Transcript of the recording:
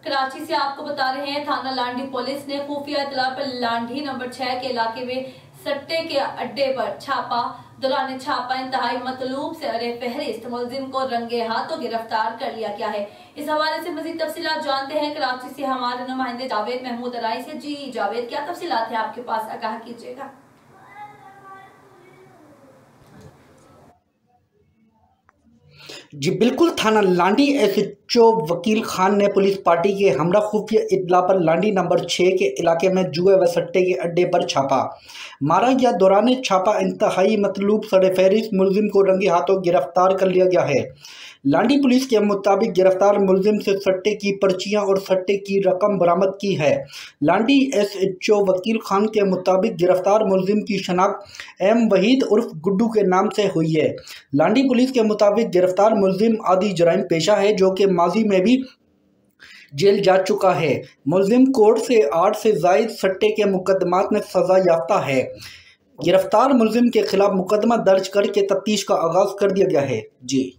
कराची से आपको बता रहे हैं, थाना लांडी पुलिस ने खुफिया इत्तला पर लांडी नंबर 6 के इलाके में सट्टे के अड्डे पर छापा। दौरान छापा इंतहाई मतलूब से अरे फहरिस्त मुलजिम को रंगे हाथों गिरफ्तार कर लिया गया है। इस हवाले से मजीद तफसीलात जानते हैं कराची से हमारे नुमाइंदे जावेद महमूद अराई से। जी जावेद, क्या तफसीलात है आपके पास, आगाह कीजिएगा। जी बिल्कुल, थाना लांडी एसएचओ वकील खान ने पुलिस पार्टी के हमरा खुफिया इत्तला पर लांडी नंबर 6 के इलाके में जुए व सट्टे के अड्डे पर छापा मारा गया। दौरान छापा इंतहाई मतलूब सरफहरिस्त मुलजिम को रंगे हाथों गिरफ्तार कर लिया गया है। लांडी पुलिस के मुताबिक गिरफ्तार मुलजिम से सट्टे की पर्चियां और सट्टे की रकम बरामद की है। लांडी एसएचओ वकील खान के मुताबिक गिरफ्तार मुलजिम की शनाख्त एम वहीद उर्फ गुड्डू के नाम से हुई है। लांडी पुलिस के मुताबिक गिरफ्तार मुलजिम आदि जराइम पेशा है, जो कि माजी में भी जेल जा चुका है। मुलजिम कोर्ट से 8 से ज़ायद सट्टे के मुकदमात में सजा याफ्ता है। गिरफ्तार मुलजिम के खिलाफ मुकदमा दर्ज करके तफ्तीश का आगाज कर दिया गया है। जी।